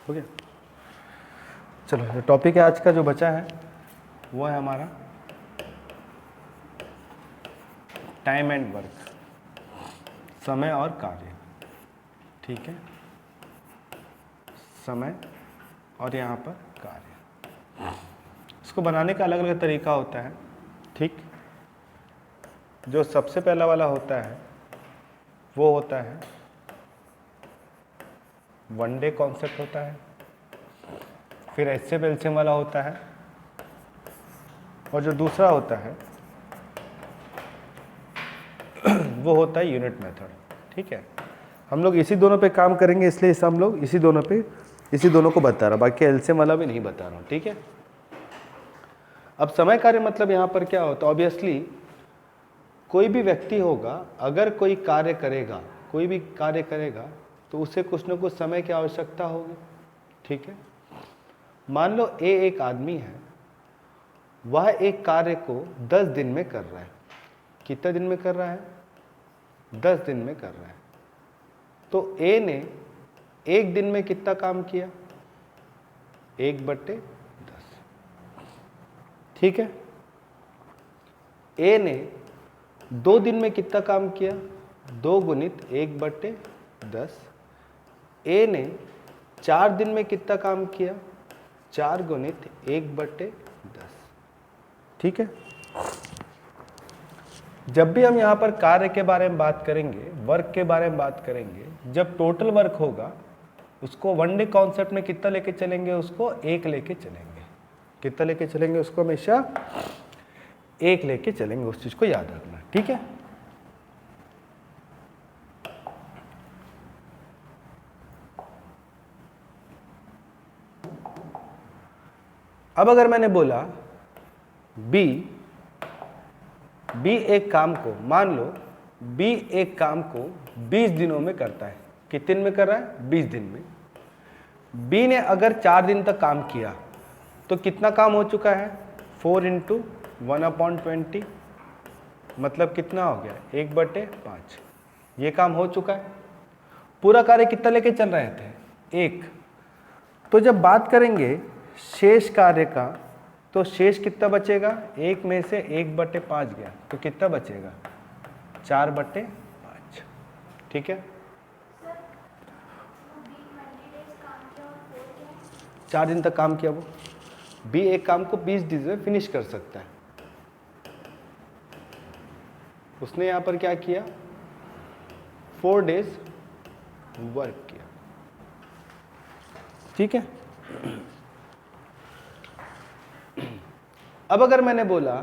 हो गया। चलो, जो टॉपिक है आज का जो बचा है वो है हमारा टाइम एंड वर्क, समय और कार्य। ठीक है, समय और यहाँ पर कार्य। इसको बनाने का अलग अलग तरीका होता है। ठीक, जो सबसे पहला वाला होता है वो होता है वन डे कॉन्सेप्ट होता है, फिर एचसीएफ एलसीएम वाला होता है, और जो दूसरा होता है वो होता है यूनिट मेथड। ठीक है, हम लोग इसी दोनों पे काम करेंगे, इसलिए इस हम लोग इसी दोनों को बता रहा हूँ, बाकी एलसीएम वाला भी नहीं बता रहा हूँ। ठीक है, अब समय कार्य मतलब यहाँ पर क्या होता है, ऑब्वियसली कोई भी व्यक्ति होगा, अगर कोई कार्य करेगा तो उसे कुछ न कुछ समय की आवश्यकता होगी। ठीक है, मान लो एक आदमी है, वह एक कार्य को 10 दिन में कर रहा है। कितने दिन में कर रहा है? 10 दिन में कर रहा है। तो ए ने एक दिन में कितना काम किया? 1/10। ठीक है, ए ने 2 दिन में कितना काम किया? 2 गुणित 1/10। ए ने 4 दिन में कितना काम किया? 4 गुणित 1/10। ठीक है, जब भी हम यहाँ पर कार्य के बारे में बात करेंगे, वर्क के बारे में बात करेंगे, जब टोटल वर्क होगा उसको वन डे कॉन्सेप्ट में कितना लेके चलेंगे? उसको 1 लेके चलेंगे। कितना लेके चलेंगे? उसको हमेशा 1 लेके चलेंगे, उस चीज को याद रखना। ठीक है, अब अगर मैंने बोला बी एक काम को, मान लो बी एक काम को 20 दिनों में करता है। कितने दिन में कर रहा है? 20 दिन में। बी ने अगर 4 दिन तक काम किया तो कितना काम हो चुका है? 4 × 1/20, मतलब कितना हो गया? 1/5। ये काम हो चुका है। पूरा कार्य कितना लेके चल रहे थे? 1। तो जब बात करेंगे शेष कार्य का, तो शेष कितना बचेगा? 1 में से 1/5 गया, तो कितना बचेगा? 4/5। ठीक है, 4 दिन तक काम किया वो। बी एक काम को 20 दिन में फिनिश कर सकता है। उसने यहां पर क्या किया? 4 डेज वर्क किया। ठीक है, अब अगर मैंने बोला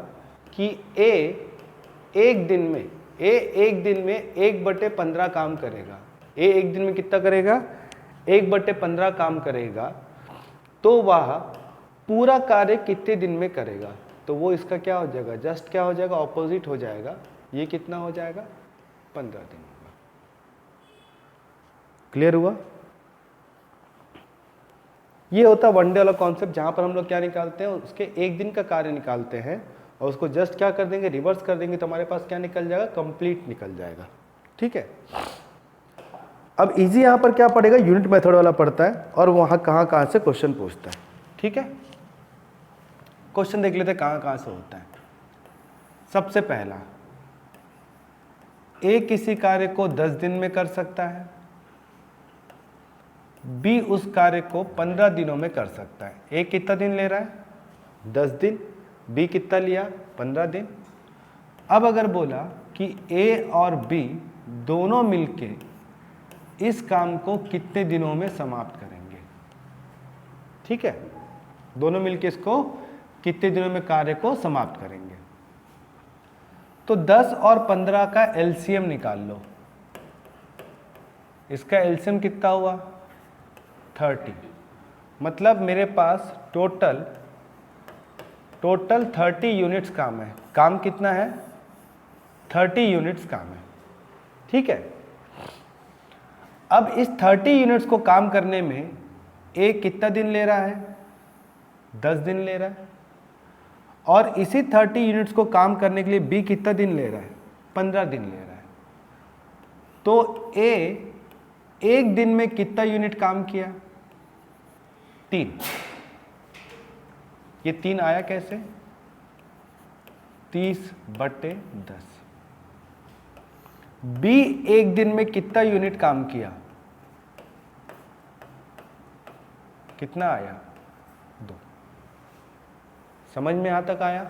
कि ए एक दिन में 1/15 काम करेगा, ए एक दिन में कितना करेगा? 1/15 काम करेगा, तो वह पूरा कार्य कितने दिन में करेगा? तो वो इसका क्या हो जाएगा? जस्ट क्या हो जाएगा? ऑपोजिट हो जाएगा। ये कितना हो जाएगा? 15 दिन होगा। क्लियर हुआ? ये होता है वन डे वाला कॉन्सेप्ट, जहां पर हम लोग क्या निकालते हैं? उसके एक दिन का कार्य निकालते हैं और उसको जस्ट क्या कर देंगे? रिवर्स कर देंगे, तो हमारे पास क्या निकल जाएगा? कंप्लीट निकल जाएगा। ठीक है, अब इजी यहां पर क्या पड़ेगा? यूनिट मेथड वाला पड़ता है, और वहां कहां से क्वेश्चन पूछता है। ठीक है, क्वेश्चन देख लेते कहां से होता है। सबसे पहला, ए किसी कार्य को 10 दिन में कर सकता है, बी उस कार्य को 15 दिनों में कर सकता है। ए कितना दिन ले रहा है? 10 दिन। बी कितना लिया? 15 दिन। अब अगर बोला कि ए और बी दोनों मिलके इस काम को कितने दिनों में समाप्त करेंगे? ठीक है, दोनों मिलके इसको कितने दिनों में कार्य को समाप्त करेंगे? तो 10 और 15 का एलसीएम निकाल लो। इसका एलसीएम कितना हुआ? 30। मतलब मेरे पास टोटल 30 यूनिट्स काम है। काम कितना है? 30 यूनिट्स काम है। ठीक है, अब इस 30 यूनिट्स को काम करने में ए कितना दिन ले रहा है? 10 दिन ले रहा है। और इसी 30 यूनिट्स को काम करने के लिए बी कितना दिन ले रहा है? 15 दिन ले रहा है। तो ए एक दिन में कितना यूनिट काम किया? 3, ये 3 आया कैसे? 30/10। बी एक दिन में कितना यूनिट काम किया? कितना आया? 2। समझ में यहां तक आया?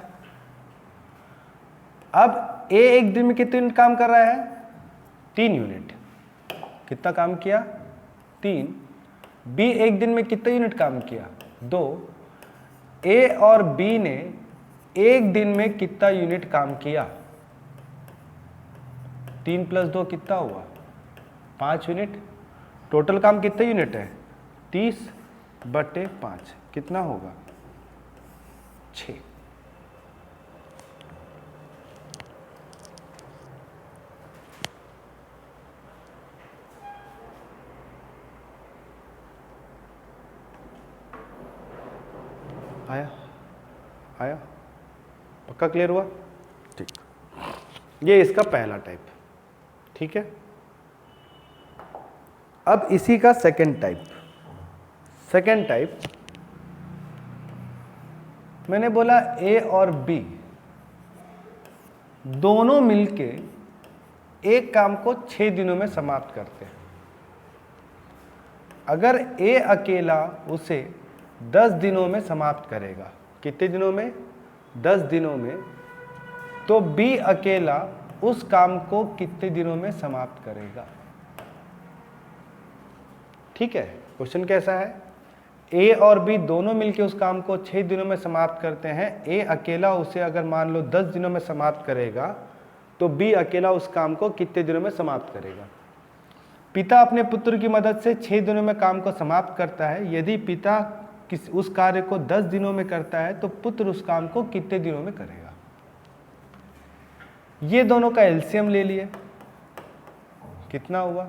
अब ए एक दिन में कितने यूनिट काम कर रहा है? 3 यूनिट। कितना काम किया? 3। बी एक दिन में कितने यूनिट काम किया? 2। ए और बी ने एक दिन में कितना यूनिट काम किया? 3 + 2 कितना हुआ? 5 यूनिट। टोटल काम कितने यूनिट है? 30/5 कितना होगा? 6। आया? पक्का क्लियर हुआ? ठीक। ये इसका पहला टाइप, ठीक है। अब इसी का सेकंड टाइप मैंने बोला ए और बी दोनों मिलके एक काम को 6 दिनों में समाप्त करते हैं। अगर ए अकेला उसे 10 दिनों में समाप्त करेगा, कितने दिनों में? 10 दिनों में, तो बी अकेला उस काम को कितने दिनों में समाप्त करेगा? ठीक है। क्वेश्चन कैसा है? ए और बी दोनों मिलकर उस काम को 6 दिनों में समाप्त करते हैं। ए अकेला उसे अगर मान लो 10 दिनों में समाप्त करेगा, तो बी अकेला उस काम को कितने दिनों में समाप्त करेगा? पिता अपने पुत्र की मदद से 6 दिनों में काम को समाप्त करता है। यदि पिता उस कार्य को 10 दिनों में करता है, तो पुत्र उस काम को कितने दिनों में करेगा? ये दोनों का एलसीएम ले लिए, कितना हुआ?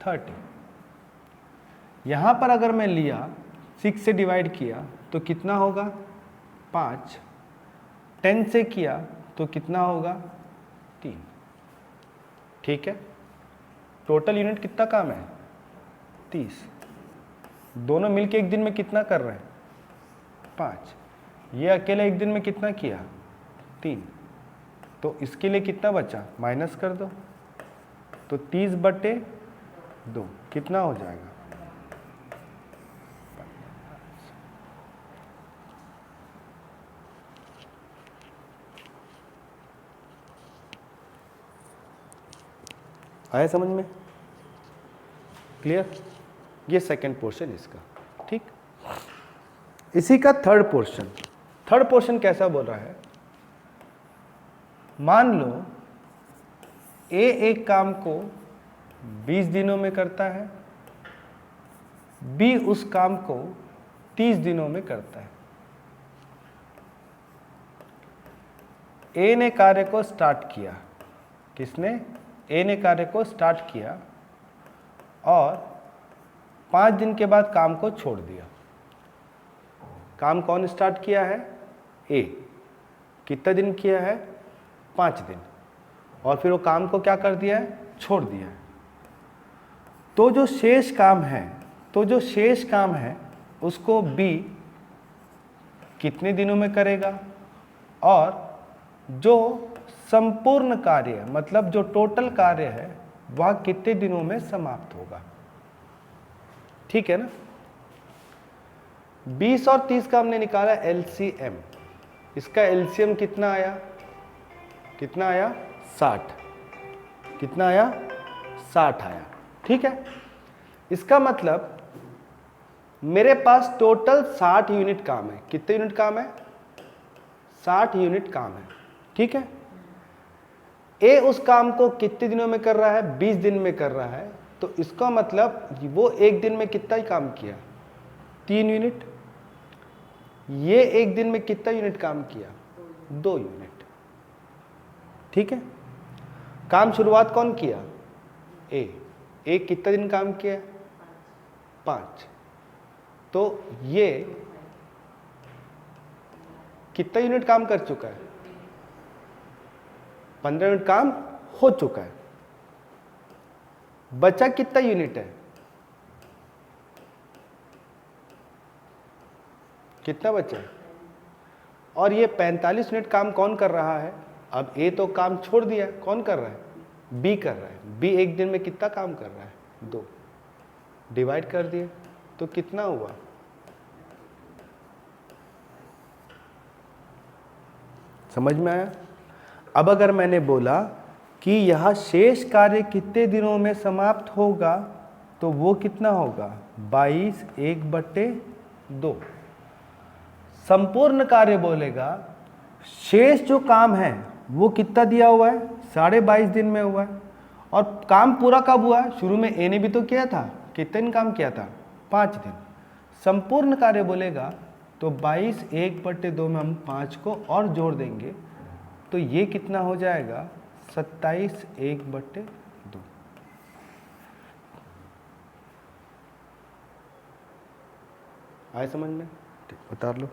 30। यहां पर अगर मैं लिया 6 से डिवाइड किया तो कितना होगा? 5। 10 से किया तो कितना होगा? 3। ठीक है। टोटल यूनिट कितना काम है? 30। दोनों मिलके एक दिन में कितना कर रहे हैं? 5। ये अकेले एक दिन में कितना किया? 3। तो इसके लिए कितना बचा? माइनस कर दो, तो 30/2 कितना हो जाएगा? आया समझ में? क्लियर? ये सेकंड पोर्शन इसका, ठीक। इसी का थर्ड पोर्शन कैसा बोल रहा है? मान लो ए एक काम को 20 दिनों में करता है, बी उस काम को 30 दिनों में करता है। ए ने कार्य को स्टार्ट किया, किसने? ए ने कार्य को स्टार्ट किया और 5 दिन के बाद काम को छोड़ दिया। काम कौन स्टार्ट किया है? ए। कितना दिन किया है? 5 दिन। और फिर वो काम को क्या कर दिया है? छोड़ दिया है। तो जो शेष काम है उसको बी कितने दिनों में करेगा? और जो संपूर्ण कार्य मतलब जो टोटल कार्य है वह कितने दिनों में समाप्त होगा? ठीक है ना। 20 और 30 का हमने निकाला एलसीएम। इसका एलसीएम कितना आया? 60। कितना आया? 60 आया। ठीक है। इसका मतलब मेरे पास टोटल 60 यूनिट काम है। कितने यूनिट काम है? 60 यूनिट काम है। ठीक है। ए उस काम को कितने दिनों में कर रहा है? 20 दिन में कर रहा है। तो इसका मतलब वो एक दिन में कितना ही काम किया? 3 यूनिट। ये एक दिन में कितना यूनिट काम किया? 2 यूनिट। ठीक है। काम शुरुआत कौन किया? ए कितना दिन काम किया? 5। तो ये कितना यूनिट काम कर चुका है? 15 यूनिट काम हो चुका है। बचा कितना यूनिट है? कितना बचा है? और ये 45 यूनिट काम कौन कर रहा है? अब ए तो काम छोड़ दिया, कौन कर रहा है? बी कर रहा है। बी एक दिन में कितना काम कर रहा है? 2। डिवाइड कर दिए तो कितना हुआ? समझ में आया? अब अगर मैंने बोला कि यह शेष कार्य कितने दिनों में समाप्त होगा, तो वो कितना होगा? 22 1/2। संपूर्ण कार्य बोलेगा शेष जो काम है वो कितना दिया हुआ है? 22.5 दिन में हुआ है। और काम पूरा कब हुआ है? शुरू में ए ने भी तो किया था। कितने दिन काम किया था? 5 दिन। संपूर्ण कार्य बोलेगा तो 22 1/2 में हम 5 को और जोड़ देंगे तो ये कितना हो जाएगा? 27 1/2। आए समझ में? ठीक, उतार लो।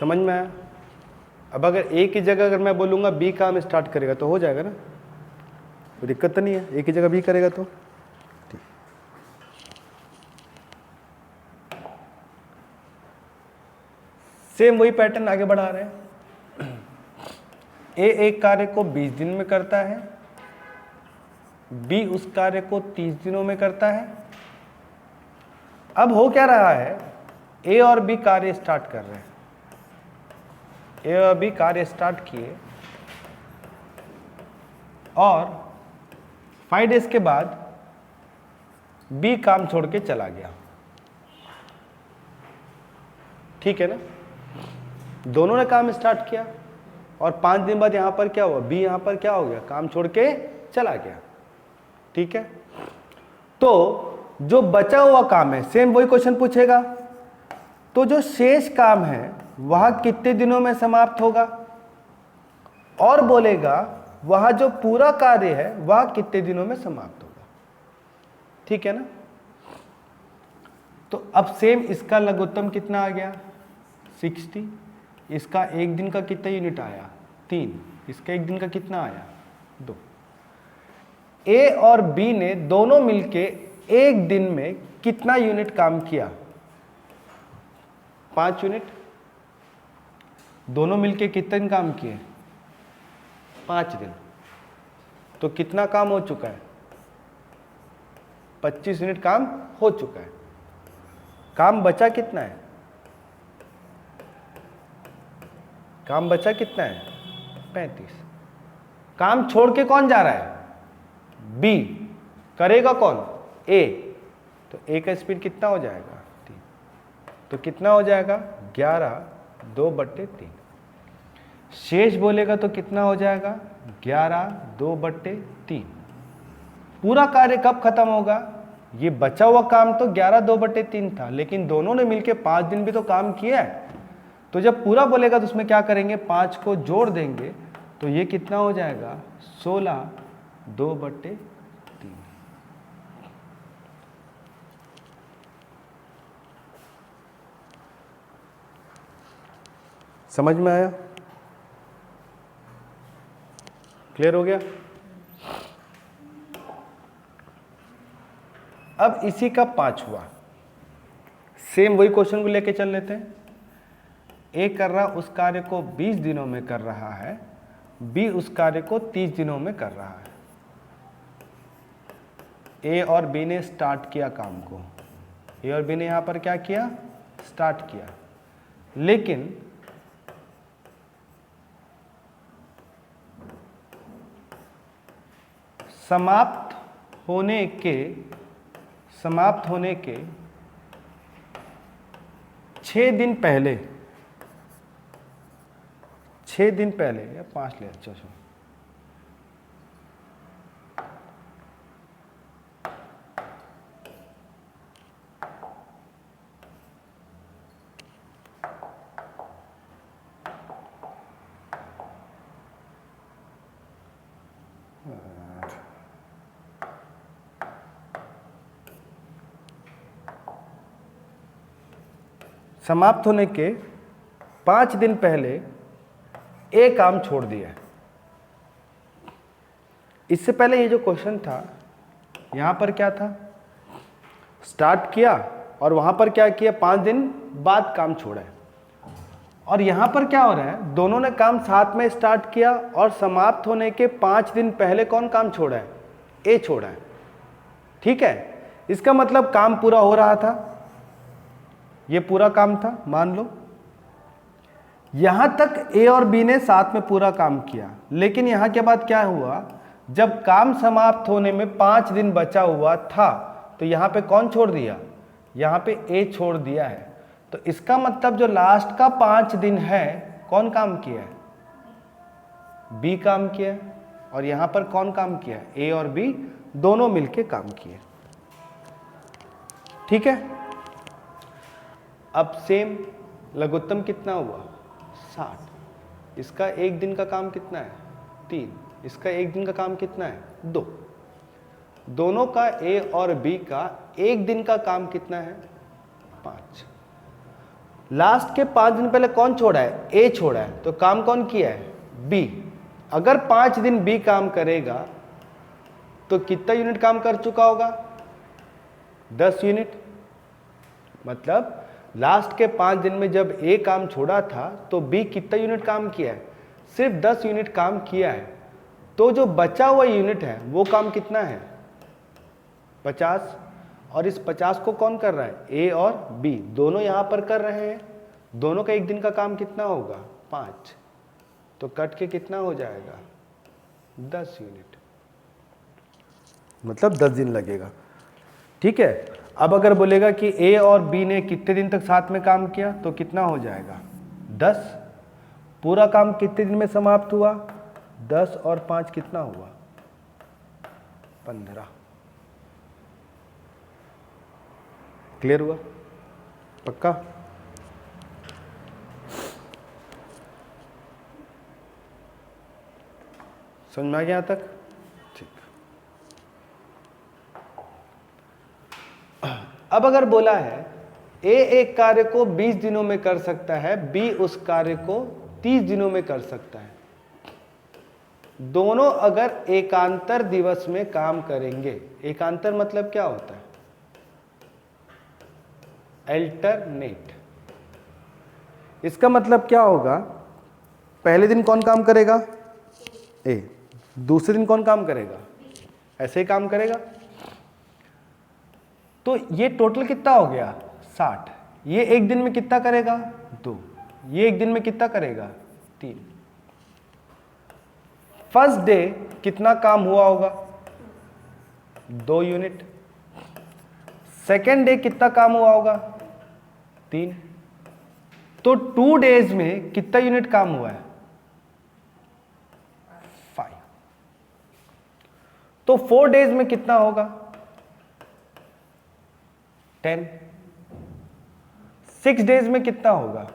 समझ में आया? अब अगर ए की जगह अगर मैं बोलूँगा बी काम स्टार्ट करेगा तो हो जाएगा ना, कोई दिक्कत तो नहीं है। ए की जगह बी करेगा तो ठीक। सेम वही पैटर्न आगे बढ़ा रहे हैं। ए एक कार्य को 20 दिन में करता है, बी उस कार्य को 30 दिनों में करता है। अब हो क्या रहा है? ए और बी कार्य स्टार्ट कर रहे हैं। ए और बी कार्य स्टार्ट किए और 5 डेज के बाद बी काम छोड़ के चला गया। ठीक है ना? दोनों ने काम स्टार्ट किया और 5 दिन बाद यहां पर क्या हुआ? बी यहां पर क्या हो गया? काम छोड़ के चला गया। ठीक है? तो जो बचा हुआ काम है, सेम वही क्वेश्चन पूछेगा, तो जो शेष काम है वह कितने दिनों में समाप्त होगा, और बोलेगा वह जो पूरा कार्य है वह कितने दिनों में समाप्त होगा। ठीक है ना? तो अब सेम इसका लघुत्तम कितना आ गया? 60। इसका एक दिन का कितना यूनिट आया? 3। इसका एक दिन का कितना आया? 2। ए और बी ने दोनों मिलके एक दिन में कितना यूनिट काम किया? 5 यूनिट। दोनों मिलके कितने दिन काम किए? 5 दिन। तो कितना काम हो चुका है? 25 यूनिट काम हो चुका है। काम बचा कितना है? काम बचा कितना है? 35। काम छोड़ के कौन जा रहा है? बी। करेगा कौन? ए। तो ए का स्पीड कितना हो जाएगा? 3। तो कितना हो जाएगा? 11 2/3। शेष बोलेगा तो कितना हो जाएगा? 11 2/3। पूरा कार्य कब खत्म होगा? ये बचा हुआ काम तो 11 2/3 था, लेकिन दोनों ने मिलके 5 दिन भी तो काम किया है। तो जब पूरा बोलेगा तो उसमें क्या करेंगे? 5 को जोड़ देंगे तो ये कितना हो जाएगा? 16 2/3। समझ में आया? क्लियर हो गया? अब इसी का 5वां, सेम वही क्वेश्चन को लेके चल लेते हैं। ए कर रहा उस कार्य को 20 दिनों में कर रहा है, बी उस कार्य को 30 दिनों में कर रहा है। ए और बी ने स्टार्ट किया काम को। ए और बी ने यहां पर क्या किया? स्टार्ट किया। लेकिन समाप्त होने के 6 दिन पहले, 6 दिन पहले या 5 ले, अच्छा सुनो, समाप्त होने के 5 दिन पहले ए काम छोड़ दिया है। इससे पहले ये जो क्वेश्चन था, यहां पर क्या था, स्टार्ट किया और वहां पर क्या किया, 5 दिन बाद काम छोड़ा है। और यहां पर क्या हो रहा है, दोनों ने काम साथ में स्टार्ट किया और समाप्त होने के 5 दिन पहले कौन काम छोड़ा है, ए छोड़ा है। ठीक है, इसका मतलब काम पूरा हो रहा था, ये पूरा काम था मान लो, यहां तक ए और बी ने साथ में पूरा काम किया। लेकिन यहां के बाद क्या हुआ, जब काम समाप्त होने में 5 दिन बचा हुआ था तो यहां पे कौन छोड़ दिया, यहां पे ए छोड़ दिया है। तो इसका मतलब जो लास्ट का 5 दिन है कौन काम किया है, बी काम किया है। और यहां पर कौन काम किया है, ए और बी दोनों मिलके काम किए। ठीक है, अब सेम लघुत्तम कितना हुआ, 60। इसका एक दिन का काम कितना है, 3। इसका एक दिन का काम कितना है, 2। दोनों का ए और बी का एक दिन का काम कितना है, 5। लास्ट के 5 दिन पहले कौन छोड़ा है, ए छोड़ा है, तो काम कौन किया है, बी। अगर 5 दिन बी काम करेगा तो कितना यूनिट काम कर चुका होगा, 10 यूनिट। मतलब लास्ट के 5 दिन में जब ए काम छोड़ा था तो बी कितना यूनिट काम किया है, सिर्फ 10 यूनिट काम किया है। तो जो बचा हुआ यूनिट है वो काम कितना है, 50। और इस 50 को कौन कर रहा है, ए और बी दोनों यहां पर कर रहे हैं। दोनों का एक दिन का काम कितना होगा, 5। तो कट के कितना हो जाएगा, 10 यूनिट, मतलब 10 दिन लगेगा। ठीक है, अब अगर बोलेगा कि ए और बी ने कितने दिन तक साथ में काम किया तो कितना हो जाएगा, 10। पूरा काम कितने दिन में समाप्त हुआ, 10 और 5 कितना हुआ, 15। क्लियर हुआ, पक्का। समझ में आ गया यहाँ तक, ठीक। अब अगर बोला है ए एक कार्य को 20 दिनों में कर सकता है, बी उस कार्य को 30 दिनों में कर सकता है। दोनों अगर एकांतर दिवस में काम करेंगे, एकांतर मतलब क्या होता है, अल्टरनेट। इसका मतलब क्या होगा, पहले दिन कौन काम करेगा, ए, दूसरे दिन कौन काम करेगा, ऐसे ही काम करेगा। तो ये टोटल कितना हो गया, 60। ये एक दिन में कितना करेगा, 2। ये एक दिन में कितना करेगा, 3। फर्स्ट डे कितना काम हुआ होगा, 2 यूनिट। सेकेंड डे कितना काम हुआ होगा, 3। तो 2 डेज में कितना यूनिट काम हुआ है, 5। तो 4 डेज में कितना होगा, 10। 6 डेज में कितना होगा,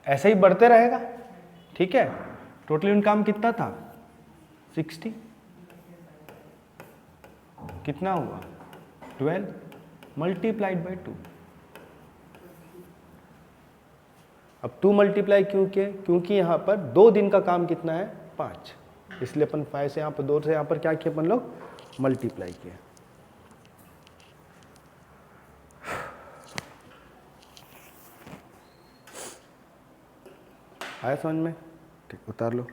ऐसे ही बढ़ते रहेगा। ठीक है, टोटल यूनिट काम कितना था, 60। कितना हुआ, 12 मल्टीप्लाइड बाई 2। अब 2 मल्टीप्लाई क्यों किए, क्योंकि यहां पर 2 दिन का काम कितना है, 5, इसलिए अपन 5 से यहां पर 2 से यहां पर क्या किया अपन लोग, मल्टीप्लाई किया। आया समझ में, ठीक, उतार लो।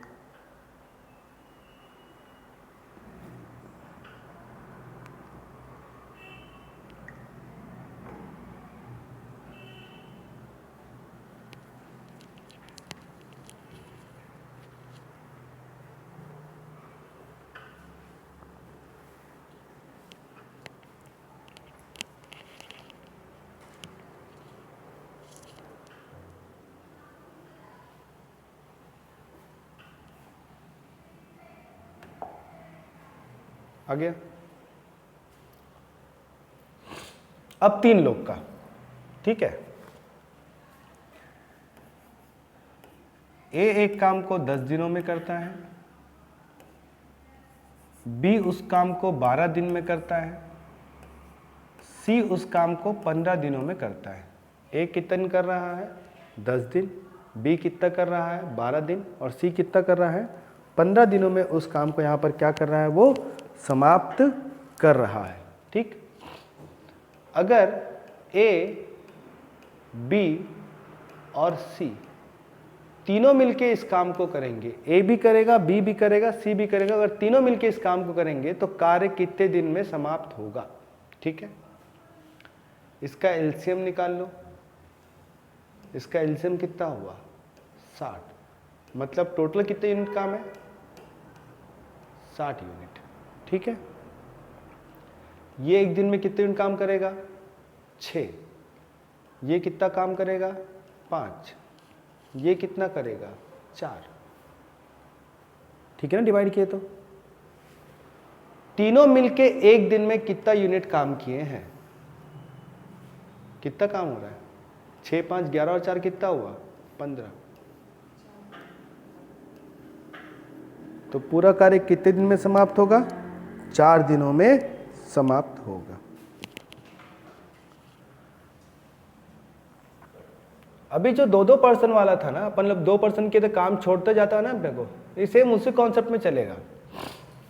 आ गया। अब 3 लोग का, ठीक है, ए एक काम को 10 दिनों में करता है, बी उस काम को 12 दिन में करता है, सी उस काम को 15 दिनों में करता है। ए कितना दिन कर रहा है 10 दिन, बी कितना कर रहा है 12 दिन और सी कितना कर रहा है 15 दिनों में उस काम को यहाँ पर क्या कर रहा है वो समाप्त कर रहा है। ठीक, अगर ए बी और सी तीनों मिलके इस काम को करेंगे, ए भी करेगा बी भी करेगा सी भी करेगा, अगर तीनों मिलके इस काम को करेंगे तो कार्य कितने दिन में समाप्त होगा। ठीक है, इसका एलसीएम निकाल लो, इसका एलसीएम कितना हुआ 60, मतलब टोटल कितने यूनिट काम है 60 यूनिट। ठीक है, ये एक दिन में कितने यूनिट काम करेगा 6, ये कितना काम करेगा 5, ये कितना करेगा 4। ठीक है ना, डिवाइड किए तो तीनों मिलके एक दिन में कितना यूनिट काम किए हैं, कितना काम हो रहा है 6 5 11 और 4 कितना हुआ 15। तो पूरा कार्य कितने दिन में समाप्त होगा 4 दिनों में समाप्त होगा। अभी जो 2-2 पर्सन वाला था ना, अपन लोग 2 पर्सन के तो काम छोड़ते जाता है ना अपने को, ये सेम उसी कॉन्सेप्ट में चलेगा।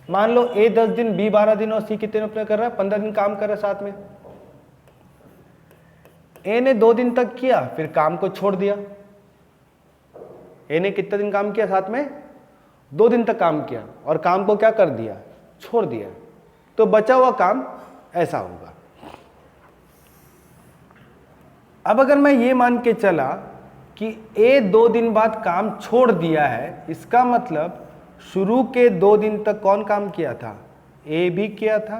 मान लो ए 10 दिन बी 12 दिन और सी कितने अपने कर रहा है 15 दिन काम कर रहा है साथ में। ए ने 2 दिन तक किया फिर काम को छोड़ दिया, ए ने कितना दिन काम किया साथ में 2 दिन तक काम किया और काम को क्या कर दिया छोड़ दिया, तो बचा हुआ काम ऐसा होगा। अब अगर मैं ये मान के चला कि ए 2 दिन बाद काम छोड़ दिया है, इसका मतलब शुरू के 2 दिन तक कौन काम किया था, ए भी किया था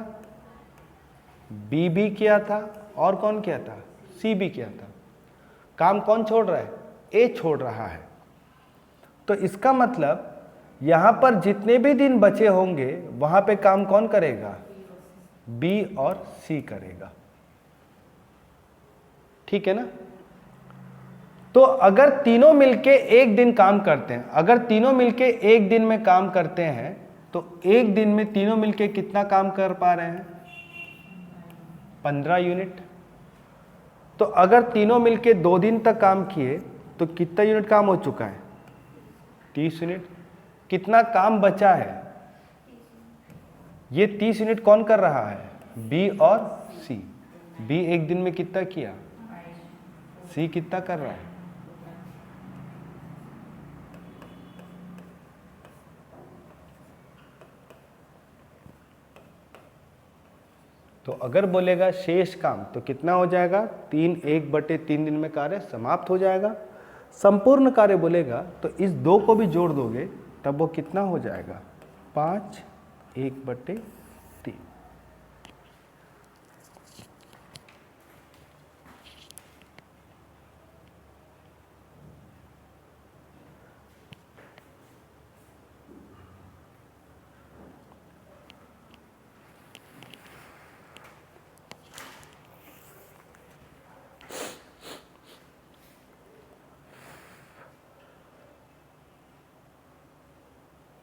बी भी किया था और कौन किया था सी भी किया था। काम कौन छोड़ रहा है ए छोड़ रहा है, तो इसका मतलब यहां पर जितने भी दिन बचे होंगे वहां पे काम कौन करेगा बी और सी करेगा। ठीक है ना, तो अगर तीनों मिलके एक दिन काम करते हैं, अगर तीनों मिलके एक दिन में काम करते हैं तो एक दिन में तीनों मिलके कितना काम कर पा रहे हैं 15 यूनिट। तो अगर तीनों मिलके 2 दिन तक काम किए तो कितना यूनिट काम हो चुका है 30 यूनिट। कितना काम बचा है, ये 30 यूनिट कौन कर रहा है बी और सी। बी एक दिन में कितना किया, सी कितना कर रहा है। तो अगर बोलेगा शेष काम तो कितना हो जाएगा 3 1/3 दिन में कार्य समाप्त हो जाएगा। संपूर्ण कार्य बोलेगा तो इस 2 को भी जोड़ दोगे तब वो कितना हो जाएगा 5 1/3।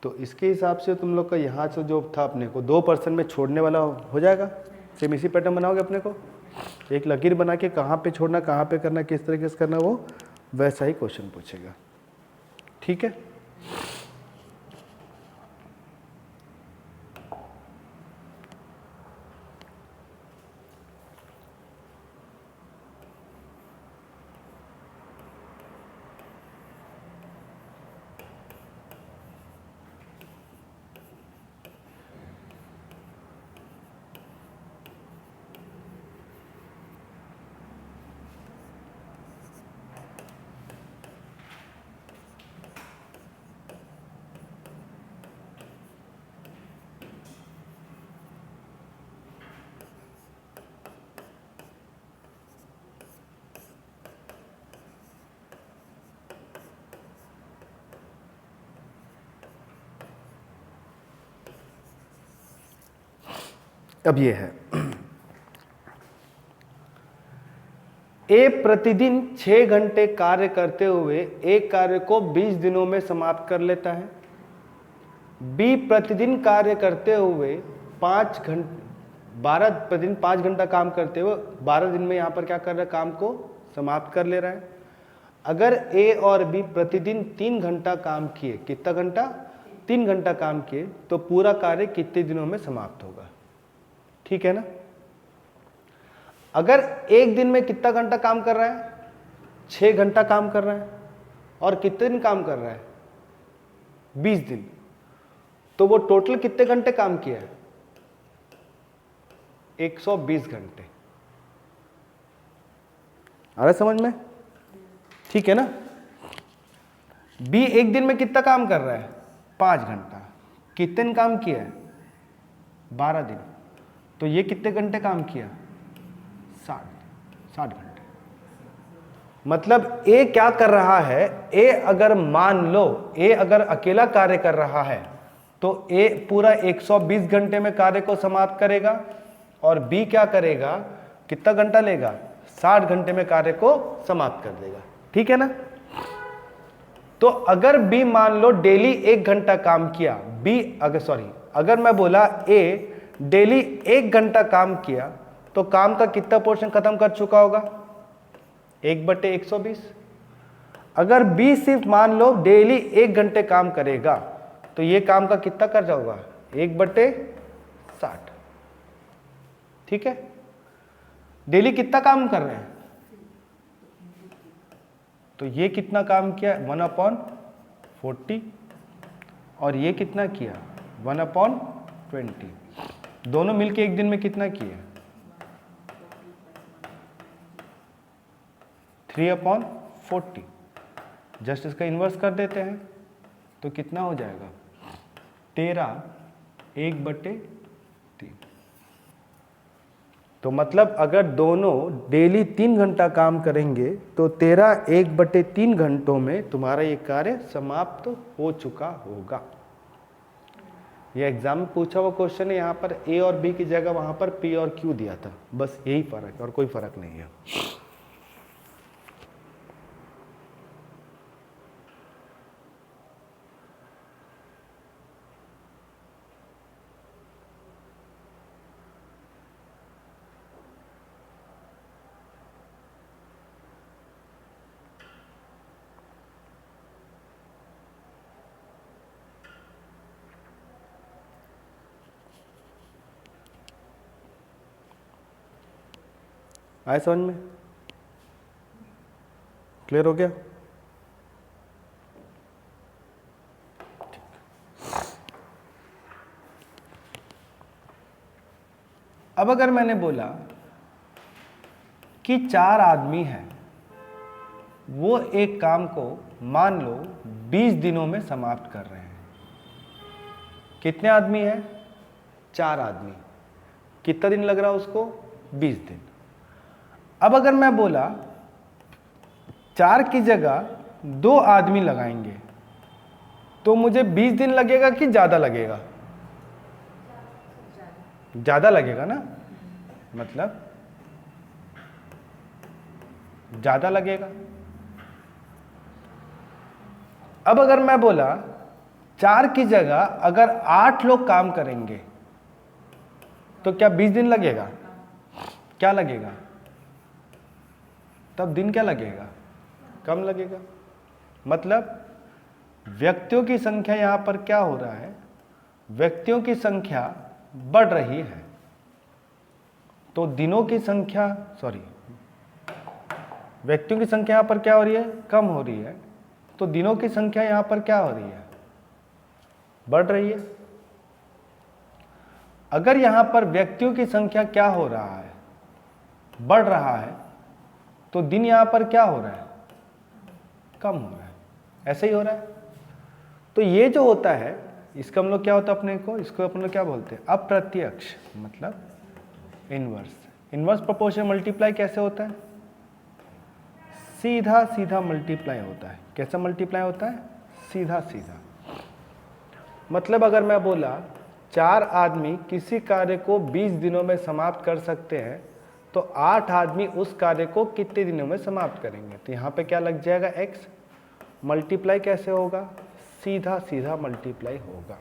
तो इसके हिसाब से तुम लोग का यहाँ से जो था अपने को 2 पर्सन में छोड़ने वाला हो जाएगा। सेम इसी पैटर्न बनाओगे अपने को, एक लकीर बना के कहाँ पे छोड़ना कहाँ पे करना किस तरीके से करना वो वैसा ही क्वेश्चन पूछेगा। ठीक है, अब ये है ए प्रतिदिन 6 घंटे कार्य करते हुए एक कार्य को 20 दिनों में समाप्त कर लेता है। बी प्रतिदिन कार्य करते हुए 12 प्रतिदिन 5 घंटा काम करते हुए 12 दिन में यहाँ पर क्या कर रहा है काम को समाप्त कर ले रहा है। अगर ए और बी प्रतिदिन 3 घंटा काम किए, कितना घंटा? 3 घंटा काम किए, तो पूरा कार्य कितने दिनों में समाप्त होगा? ठीक है ना। अगर एक दिन में कितना घंटा काम कर रहा है? 6 घंटा काम कर रहा है, और कितने दिन काम कर रहा है? 20 दिन। तो वो टोटल कितने घंटे काम किया है? 120 घंटे। आ रहा है समझ में? ठीक है ना। बी एक दिन में कितना काम कर रहा है? 5 घंटा। कितने दिन काम किया है? 12 दिन। तो ये कितने घंटे काम किया? 60 घंटे। मतलब ए क्या कर रहा है? ए अगर मान लो ए अगर अकेला कार्य कर रहा है तो ए पूरा 120 घंटे में कार्य को समाप्त करेगा, और बी क्या करेगा? कितना घंटा लेगा? 60 घंटे में कार्य को समाप्त कर देगा। ठीक है ना। तो अगर बी मान लो डेली 1 घंटा काम किया, अगर मैं बोला ए डेली 1 घंटा काम किया, तो काम का कितना पोर्शन खत्म कर चुका होगा? 1/120। अगर बी सिर्फ मान लो डेली 1 घंटे काम करेगा, तो ये काम का कितना कर जाओगा? 1/60। ठीक है। डेली कितना काम कर रहे हैं? तो ये कितना काम किया? 1/40। और ये कितना किया? 1/20। दोनों मिलके एक दिन में कितना किए? 3/40। जस्ट इसका इन्वर्स कर देते हैं, तो कितना हो जाएगा? 13 1/3। तो मतलब अगर दोनों डेली 3 घंटा काम करेंगे, तो 13 1/3 घंटों में तुम्हारा ये कार्य समाप्त हो चुका होगा। ये एग्जाम में पूछा हुआ क्वेश्चन है। यहाँ पर ए और बी की जगह वहाँ पर पी और क्यू दिया था, बस यही फर्क है, और कोई फर्क नहीं है। आए समझ में? क्लियर हो गया? अब अगर मैंने बोला कि 4 आदमी हैं, वो एक काम को मान लो 20 दिनों में समाप्त कर रहे हैं। कितने आदमी हैं? 4 आदमी। कितना दिन लग रहा है उसको? 20 दिन। अब अगर मैं बोला 4 की जगह 2 आदमी लगाएंगे, तो मुझे 20 दिन लगेगा कि ज्यादा लगेगा? ज्यादा लगेगा ना, मतलब ज्यादा लगेगा। अब अगर मैं बोला 4 की जगह अगर 8 लोग काम करेंगे, तो क्या 20 दिन लगेगा? क्या लगेगा? तब दिन क्या लगेगा? कम लगेगा। मतलब व्यक्तियों की संख्या यहां पर क्या हो रहा है? व्यक्तियों की संख्या बढ़ रही है, तो दिनों की संख्या व्यक्तियों की संख्या यहां पर क्या हो रही है? कम हो रही है। तो दिनों की संख्या यहां पर क्या हो रही है? बढ़ रही है। अगर यहां पर व्यक्तियों की संख्या क्या हो रहा है? बढ़ रहा है, तो दिन यहां पर क्या हो रहा है? कम हो रहा है। ऐसे ही हो रहा है। तो ये जो होता है, इसका हम लोग क्या होता है अपने को? इसको अपन लोग क्या बोलते हैं? अप्रत्यक्ष, मतलब इनवर्स। इनवर्स प्रोपोर्शन मल्टीप्लाई कैसे होता है? सीधा सीधा मल्टीप्लाई होता है। कैसा मल्टीप्लाई होता है? सीधा सीधा। मतलब अगर मैं बोला 4 आदमी किसी कार्य को 20 दिनों में समाप्त कर सकते हैं, तो 8 आदमी उस कार्य को कितने दिनों में समाप्त करेंगे? तो यहाँ पे क्या लग जाएगा? x। मल्टीप्लाई कैसे होगा? सीधा सीधा मल्टीप्लाई होगा।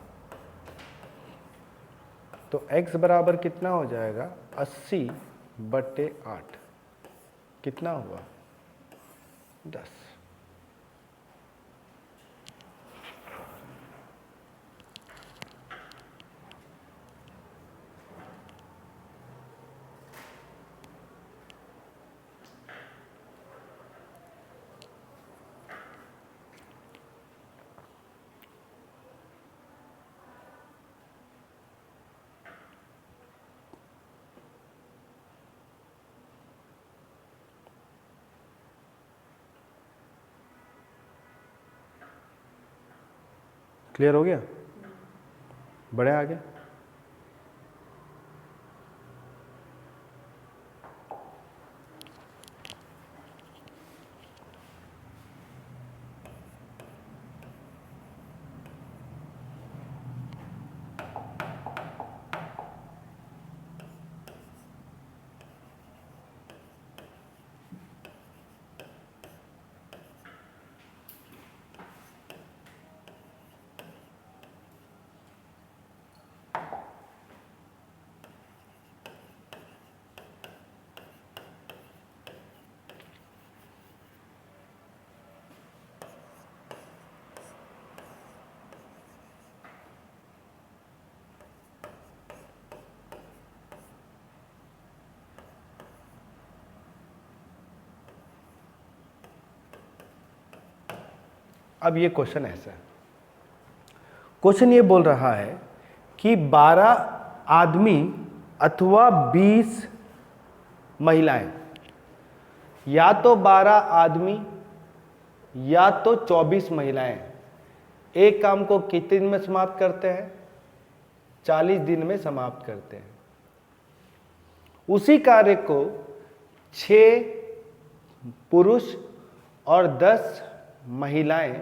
तो x बराबर कितना हो जाएगा? 80/8। कितना हुआ? 10। क्लियर हो गया? बढ़े आगे। अब ये क्वेश्चन ऐसा है, क्वेश्चन ये बोल रहा है कि 12 आदमी अथवा 20 महिलाएं, या तो 12 आदमी या तो 24 महिलाएं एक काम को कितने दिन में समाप्त करते हैं? 40 दिन में समाप्त करते हैं। उसी कार्य को 6 पुरुष और 10 महिलाएं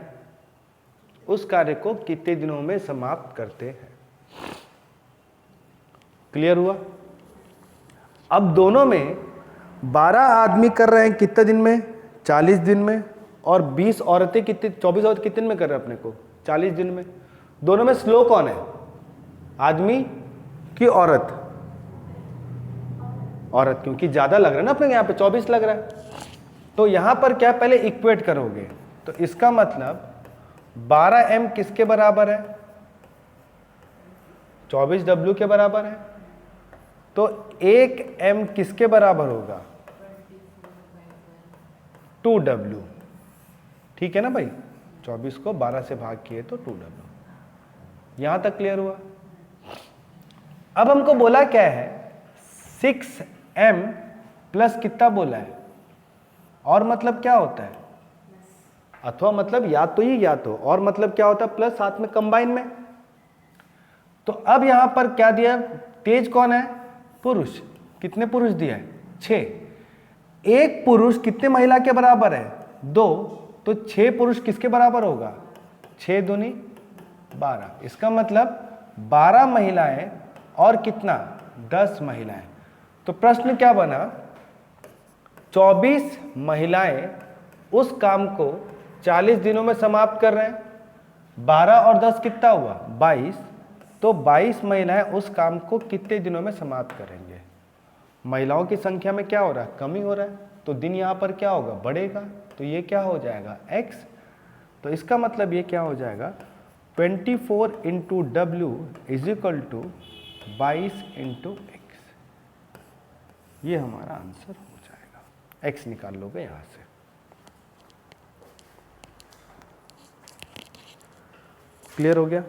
उस कार्य को कितने दिनों में समाप्त करते हैं? क्लियर हुआ? अब दोनों में 12 आदमी कर रहे हैं कितने दिन में? 40 दिन में। और 20 औरतें कितने, 24 औरतें कितने दिन में कर रहे हैं अपने को? 40 दिन में। दोनों में स्लो कौन है, आदमी कि औरत? औरत, क्योंकि ज्यादा लग रहा है ना अपने यहाँ पे, 24 लग रहा है। तो यहां पर क्या पहले इक्वेट करोगे, तो इसका मतलब 12m किसके बराबर है? 24w के बराबर है। तो 1m किसके बराबर होगा? 2w। ठीक है ना भाई? 24 को 12 से भाग किए तो 2w। यहां तक क्लियर हुआ? अब हमको बोला क्या है? 6m प्लस कितना बोला है? और मतलब क्या होता है? अथवा मतलब या तो ये या तो, और मतलब क्या होता है? प्लस साथ में कंबाइन में। तो अब यहां पर क्या दिया? तेज कौन है? पुरुष। कितने पुरुष दिया है? 6। एक पुरुष कितने महिला के बराबर है? 2। तो 6 पुरुष किसके बराबर होगा? 6 दूनी 12। इसका मतलब 12 महिलाएं और कितना? 10 महिलाएं। तो प्रश्न क्या बना? 24 महिलाएं उस काम को 40 दिनों में समाप्त कर रहे हैं। 12 और 10 कितना हुआ? 22। तो 22 महिलाएं उस काम को कितने दिनों में समाप्त करेंगे? महिलाओं की संख्या में क्या हो रहा है? कमी हो रहा है। तो दिन यहां पर क्या होगा? बढ़ेगा। तो ये क्या हो जाएगा? x। तो इसका मतलब ये क्या हो जाएगा? 24 into W is equal to 22 into X. ये हमारा आंसर हो जाएगा। x निकाल लोगे यहां से। क्लियर हो गया?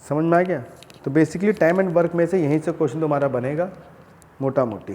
समझ में आ गया? तो बेसिकली टाइम एंड वर्क में से यहीं से क्वेश्चन तुम्हारा बनेगा मोटा मोटी।